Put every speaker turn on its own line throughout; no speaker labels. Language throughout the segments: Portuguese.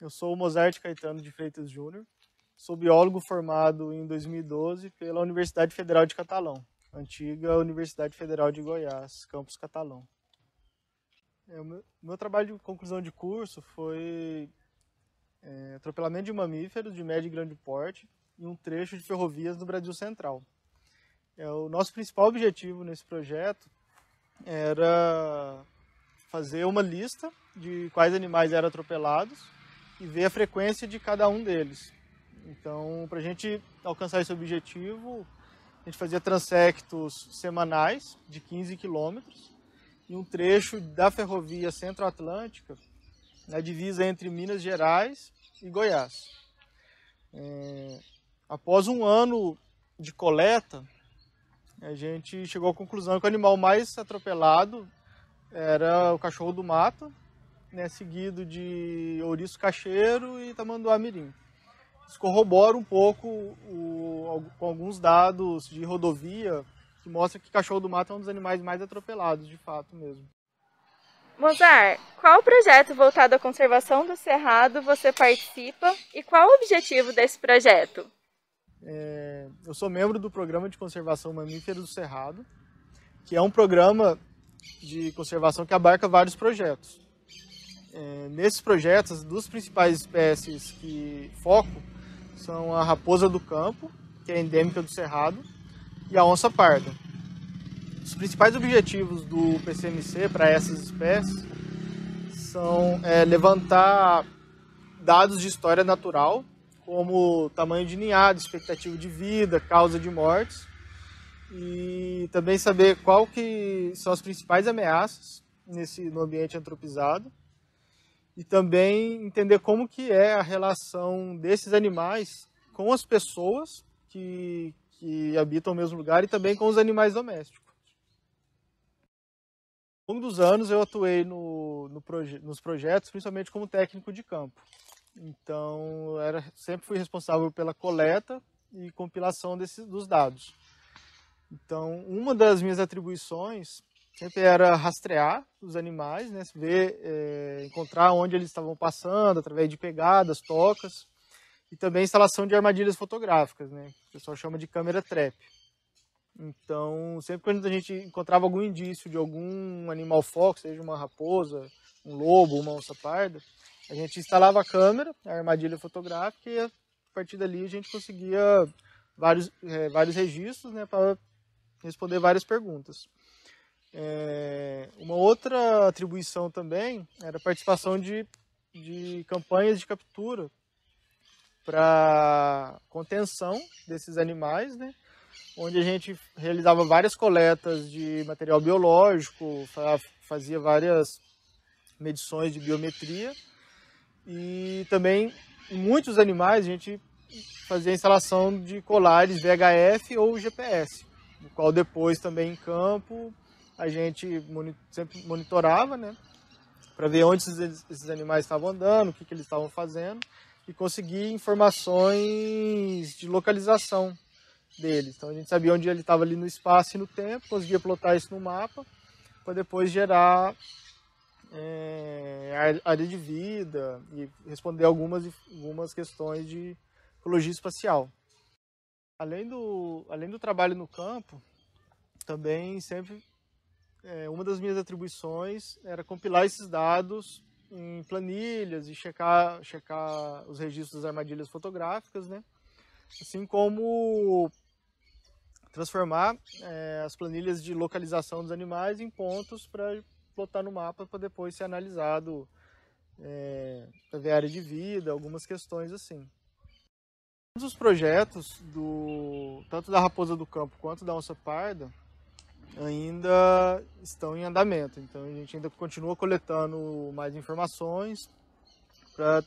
Eu sou o Mozart Caetano de Freitas Júnior, sou biólogo formado em 2012 pela Universidade Federal de Catalão, antiga Universidade Federal de Goiás, campus Catalão. O meu trabalho de conclusão de curso foi atropelamento de mamíferos de médio e grande porte em um trecho de ferrovias no Brasil Central. O nosso principal objetivo nesse projeto era fazer uma lista de quais animais eram atropelados e ver a frequência de cada um deles. Então, para a gente alcançar esse objetivo, a gente fazia transectos semanais de 15 quilômetros em um trecho da ferrovia Centro-Atlântica, na divisa entre Minas Gerais e Goiás. Após um ano de coleta, a gente chegou à conclusão que o animal mais atropelado era o cachorro do mato, seguido de ouriço cacheiro e tamanduá mirim. Isso corrobora um pouco com alguns dados de rodovia que mostram que cachorro do mato é um dos animais mais atropelados, de fato mesmo.
Mozart, qual projeto voltado à conservação do cerrado você participa e qual o objetivo desse projeto?
Eu sou membro do Programa de Conservação Mamíferos do Cerrado, que é um programa de conservação que abarca vários projetos. Nesses projetos, as duas principais espécies que foco são a raposa do campo, que é endêmica do Cerrado, e a onça parda. Os principais objetivos do PCMC para essas espécies são levantar dados de história natural, como tamanho de ninhada, expectativa de vida, causa de mortes, e também saber qual que são as principais ameaças no ambiente antropizado, e também entender como que é a relação desses animais com as pessoas que habitam o mesmo lugar e também com os animais domésticos. Ao longo dos anos eu atuei nos projetos, principalmente como técnico de campo. Então, sempre fui responsável pela coleta e compilação dos dados. Então, uma das minhas atribuições sempre era rastrear os animais, encontrar onde eles estavam passando, através de pegadas, tocas, e também instalação de armadilhas fotográficas, que o pessoal chama de câmera trap. Então, sempre quando a gente encontrava algum indício de algum animal foco, seja uma raposa, um lobo, uma onça parda, a gente instalava a câmera, a armadilha fotográfica, e a partir dali a gente conseguia vários registros para responder várias perguntas. Uma outra atribuição também era a participação de campanhas de captura para contenção desses animais, onde a gente realizava várias coletas de material biológico, fazia várias medições de biometria e também em muitos animais a gente fazia a instalação de colares VHF ou GPS, o qual depois também em campo a gente sempre monitorava, para ver onde esses animais estavam andando, o que eles estavam fazendo e conseguir informações de localização deles. Então a gente sabia onde ele estava ali no espaço e no tempo, conseguia plotar isso no mapa para depois gerar área de vida e responder algumas questões de ecologia espacial. Além do trabalho no campo, também sempre uma das minhas atribuições era compilar esses dados em planilhas e checar os registros das armadilhas fotográficas, assim como transformar as planilhas de localização dos animais em pontos para plotar no mapa para depois ser analisado para ver área de vida, algumas questões assim. Todos os projetos, tanto da raposa do campo quanto da onça parda, ainda estão em andamento. Então a gente ainda continua coletando mais informações para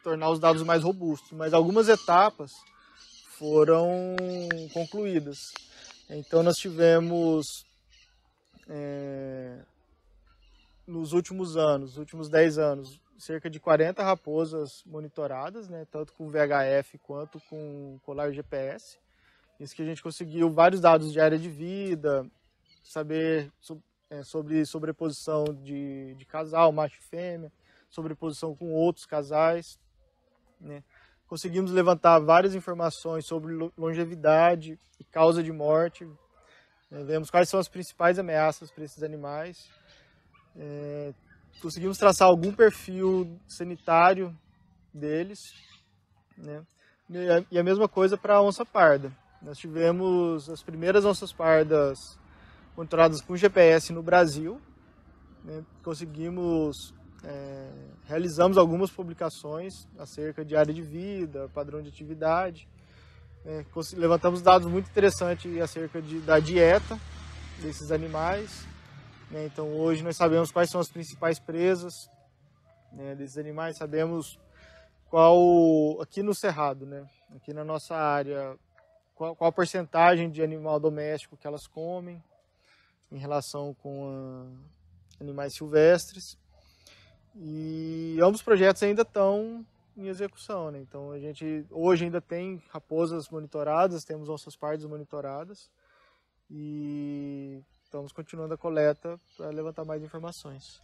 tornar os dados mais robustos, mas algumas etapas foram concluídas. Então nós tivemos nos últimos 10 anos, cerca de 40 raposas monitoradas, tanto com VHF quanto com colar GPS. Isso que a gente conseguiu vários dados de área de vida, saber sobre sobreposição de casal, macho e fêmea, sobreposição com outros casais, né? Conseguimos levantar várias informações sobre longevidade e causa de morte, né? Vemos quais são as principais ameaças para esses animais. Conseguimos traçar algum perfil sanitário deles, né? E a mesma coisa para a onça parda. Nós tivemos as primeiras onças pardas monitoradas com GPS no Brasil, né? Realizamos algumas publicações acerca de área de vida, padrão de atividade, levantamos dados muito interessantes acerca da dieta desses animais, né? Então hoje nós sabemos quais são as principais presas, né, desses animais, sabemos aqui no Cerrado, né, aqui na nossa área, qual a porcentagem de animal doméstico que elas comem em relação com animais silvestres. E ambos os projetos ainda estão em execução, né? Então a gente hoje ainda tem raposas monitoradas, temos onças pardas monitoradas e estamos continuando a coleta para levantar mais informações.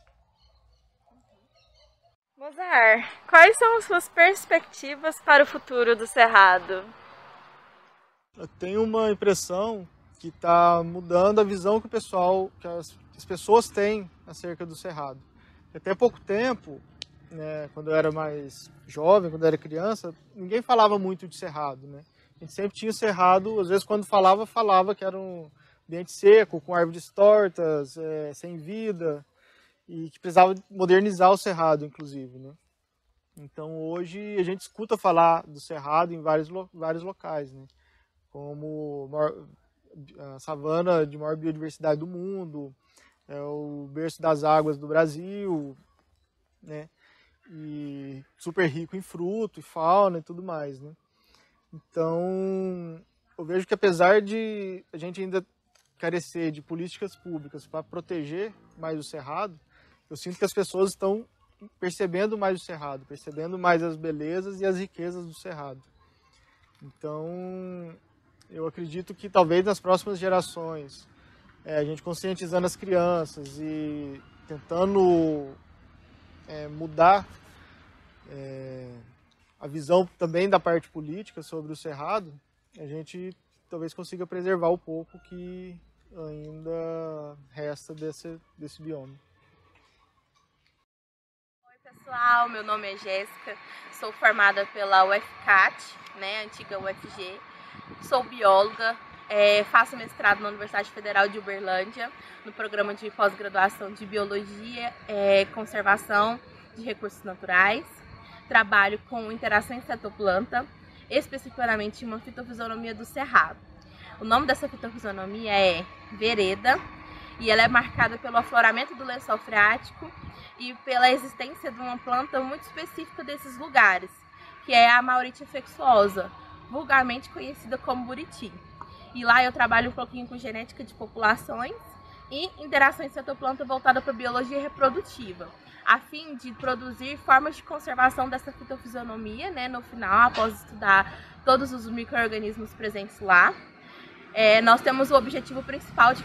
Mozart, quais são as suas perspectivas para o futuro do Cerrado?
Eu tenho uma impressão que está mudando a visão que as pessoas têm acerca do Cerrado. Até pouco tempo, né, quando eu era mais jovem, quando eu era criança, ninguém falava muito de Cerrado, né? A gente sempre tinha Cerrado, às vezes quando falava que era um ambiente seco, com árvores tortas, sem vida, e que precisava modernizar o Cerrado, inclusive, né? Então hoje a gente escuta falar do Cerrado em vários locais, né? Como a savana de maior biodiversidade do mundo, é o berço das águas do Brasil, né? E super rico em fruto e fauna e tudo mais, né? Então, eu vejo que apesar de a gente ainda carecer de políticas públicas para proteger mais o Cerrado, eu sinto que as pessoas estão percebendo mais o Cerrado, percebendo mais as belezas e as riquezas do Cerrado. Então, eu acredito que talvez nas próximas gerações, a gente conscientizando as crianças e tentando mudar a visão também da parte política sobre o Cerrado, a gente talvez consiga preservar o pouco que ainda resta desse bioma.
Oi pessoal, meu nome é Jéssica, sou formada pela UFCAT, né, antiga UFG, sou bióloga. Faço mestrado na Universidade Federal de Uberlândia, no programa de pós-graduação de Biologia e Conservação de Recursos Naturais. Trabalho com interação inseto-planta, especificamente uma fitofisionomia do Cerrado. O nome dessa fitofisionomia é vereda e ela é marcada pelo afloramento do lençol freático e pela existência de uma planta muito específica desses lugares, que é a Mauritia infectuosa, vulgarmente conhecida como buriti. E lá eu trabalho um pouquinho com genética de populações e interação inseto-planta voltada para biologia reprodutiva, a fim de produzir formas de conservação dessa fitofisionomia, né, no final, após estudar todos os micro-organismos presentes lá. Nós temos o objetivo principal de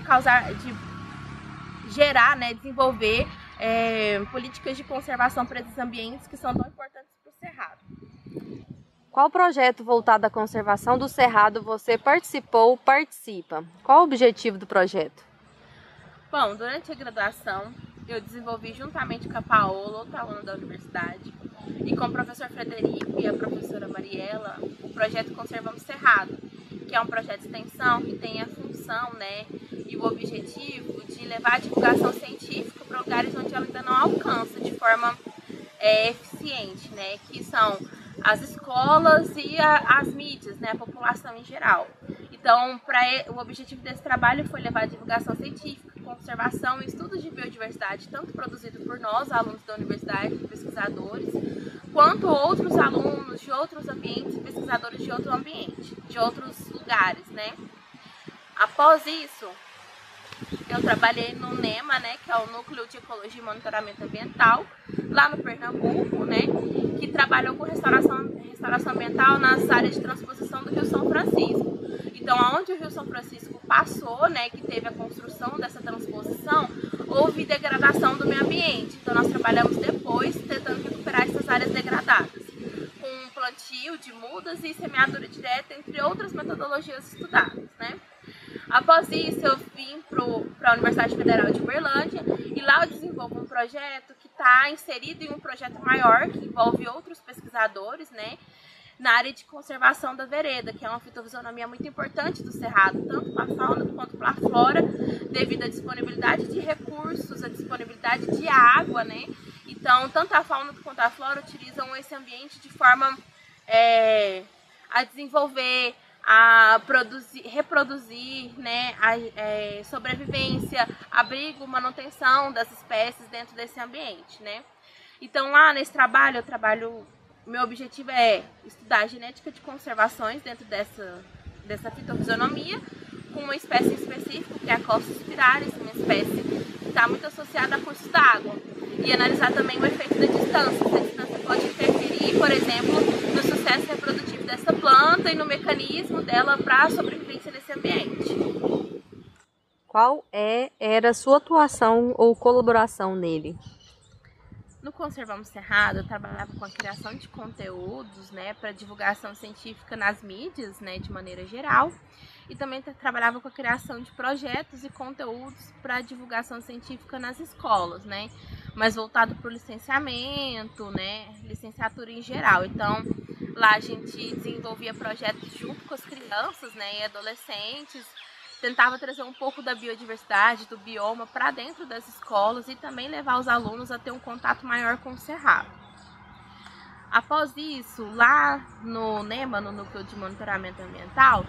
gerar, né, desenvolver políticas de conservação para esses ambientes que são tão importantes para o Cerrado.
Qual projeto voltado à conservação do Cerrado você participou ou participa? Qual o objetivo do projeto?
Bom, durante a graduação, eu desenvolvi juntamente com a Paola, outra aluna da universidade, e com o professor Frederico e a professora Mariela, o projeto Conservamos Cerrado, que é um projeto de extensão que tem a função, né, e o objetivo de levar a divulgação científica para lugares onde ela ainda não alcança de forma eficiente, né, que são as escolas e as mídias, né, a população em geral. Então, o objetivo desse trabalho foi levar a divulgação científica, conservação e estudos de biodiversidade, tanto produzido por nós, alunos da universidade, pesquisadores, quanto outros alunos de outros ambientes, pesquisadores de outro ambiente, de outros lugares, né. Após isso, eu trabalhei no NEMA, né, que é o Núcleo de Ecologia e Monitoramento Ambiental, lá no Pernambuco, né, que trabalhou com restauração ambiental nas áreas de transposição do Rio São Francisco. Então, onde o Rio São Francisco passou, né, que teve a construção dessa transposição, houve degradação do meio ambiente. Então, nós trabalhamos depois tentando plantio de mudas e semeadura direta, entre outras metodologias estudadas, né? Após isso, eu vim para a Universidade Federal de Uberlândia e lá eu desenvolvo um projeto que está inserido em um projeto maior que envolve outros pesquisadores, né? Na área de conservação da vereda, que é uma fitofisionomia muito importante do cerrado, tanto para a fauna quanto para a flora, devido à disponibilidade de recursos, à disponibilidade de água, né? Então, tanto a fauna quanto a flora utilizam esse ambiente de forma a desenvolver, a produzir, reproduzir, né, a sobrevivência, abrigo, manutenção das espécies dentro desse ambiente, né? Então, lá nesse trabalho, meu objetivo é estudar a genética de conservações dentro dessa fitofisionomia, com uma espécie específica, que é a Costa spiralis, uma espécie que está muito associada a cursos d'água. E analisar também o efeito da distância. Se a distância pode interferir, por exemplo, no sucesso reprodutivo dessa planta e no mecanismo dela para a sobrevivência nesse ambiente.
Qual era a sua atuação ou colaboração nele?
No Conservamos Cerrado, eu trabalhava com a criação de conteúdos, né, para divulgação científica nas mídias, né, de maneira geral. E também trabalhava com a criação de projetos e conteúdos para divulgação científica nas escolas, né, mas voltado para o licenciamento, né, licenciatura em geral. Então, lá a gente desenvolvia projetos junto com as crianças, né, e adolescentes, tentava trazer um pouco da biodiversidade, do bioma para dentro das escolas e também levar os alunos a ter um contato maior com o cerrado. Após isso, lá no NEMA, no Núcleo de Monitoramento Ambiental,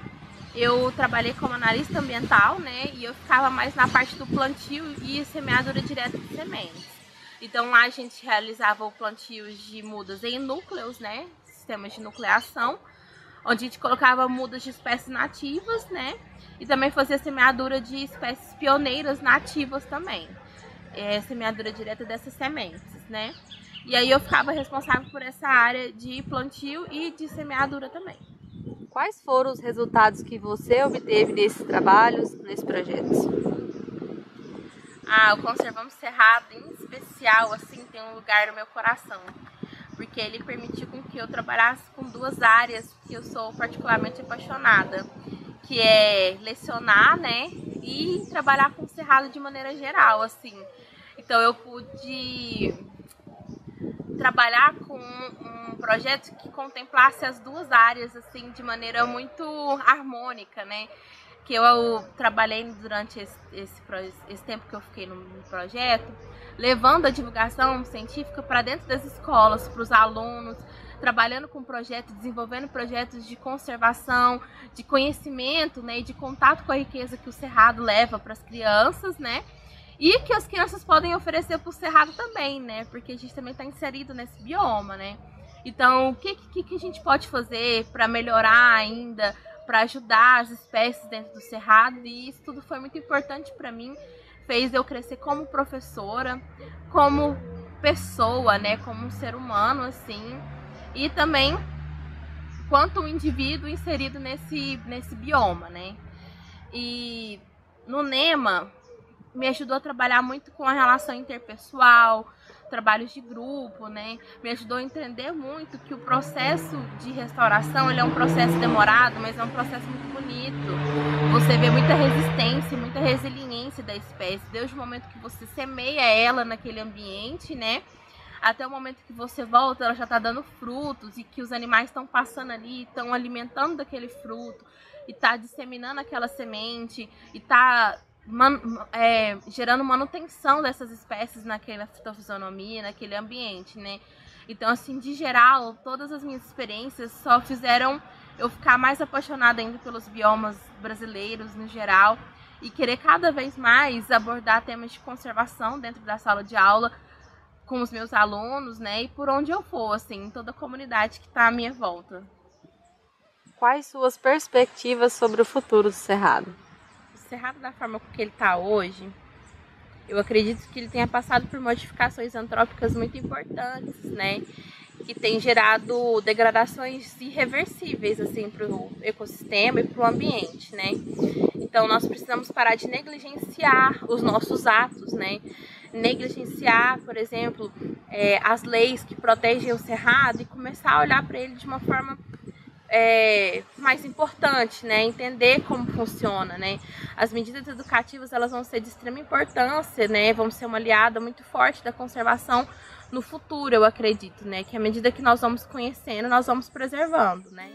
eu trabalhei como analista ambiental, né, e eu ficava mais na parte do plantio e semeadura direta de sementes. Então lá a gente realizava o plantio de mudas em núcleos, né, sistemas de nucleação, onde a gente colocava mudas de espécies nativas, né, e também fazia semeadura de espécies pioneiras nativas também, semeadura direta dessas sementes, né. E aí eu ficava responsável por essa área de plantio e de semeadura também.
Quais foram os resultados que você obteve nesses trabalhos, nesses projetos?
O Conservamos Cerrado, em especial, assim, tem um lugar no meu coração, porque ele permitiu com que eu trabalhasse com duas áreas que eu sou particularmente apaixonada, que é lecionar, né, e trabalhar com o cerrado de maneira geral, assim. Então eu pude trabalhar com um projeto que contemplasse as duas áreas, assim, de maneira muito harmônica, né? Que eu trabalhei durante esse tempo que eu fiquei no projeto, levando a divulgação científica para dentro das escolas, para os alunos, trabalhando com projetos, desenvolvendo projetos de conservação, de conhecimento, né, e de contato com a riqueza que o cerrado leva para as crianças, né? E que as crianças podem oferecer para o cerrado também, né? Porque a gente também está inserido nesse bioma, né? Então, o que a gente pode fazer para melhorar ainda, para ajudar as espécies dentro do cerrado? E isso tudo foi muito importante para mim, fez eu crescer como professora, como pessoa, né? Como um ser humano, assim. E também quanto um indivíduo inserido nesse bioma, né? E no NEMA me ajudou a trabalhar muito com a relação interpessoal, trabalhos de grupo, né? Me ajudou a entender muito que o processo de restauração, ele é um processo demorado, mas é um processo muito bonito. Você vê muita resistência, muita resiliência da espécie, desde o momento que você semeia ela naquele ambiente, né? Até o momento que você volta, ela já está dando frutos e que os animais estão passando ali, estão alimentando daquele fruto e está disseminando aquela semente e está gerando manutenção dessas espécies naquela fitofisionomia, naquele ambiente, né? Então, assim, de geral, todas as minhas experiências só fizeram eu ficar mais apaixonada ainda pelos biomas brasileiros no geral e querer cada vez mais abordar temas de conservação dentro da sala de aula com os meus alunos, né? E por onde eu for, assim, em toda a comunidade que está à minha volta.
Quais suas perspectivas sobre o futuro do cerrado?
O cerrado, da forma que ele está hoje, eu acredito que ele tenha passado por modificações antrópicas muito importantes, né? Que tem gerado degradações irreversíveis, assim, para o ecossistema e para o ambiente, né? Então, nós precisamos parar de negligenciar os nossos atos, né? negligenciar, por exemplo, as leis que protegem o cerrado e começar a olhar para ele de uma forma mais importante, né? Entender como funciona, né? As medidas educativas, elas vão ser de extrema importância, né? Vão ser uma aliada muito forte da conservação no futuro, eu acredito, né? Que à medida que nós vamos conhecendo, nós vamos preservando, né?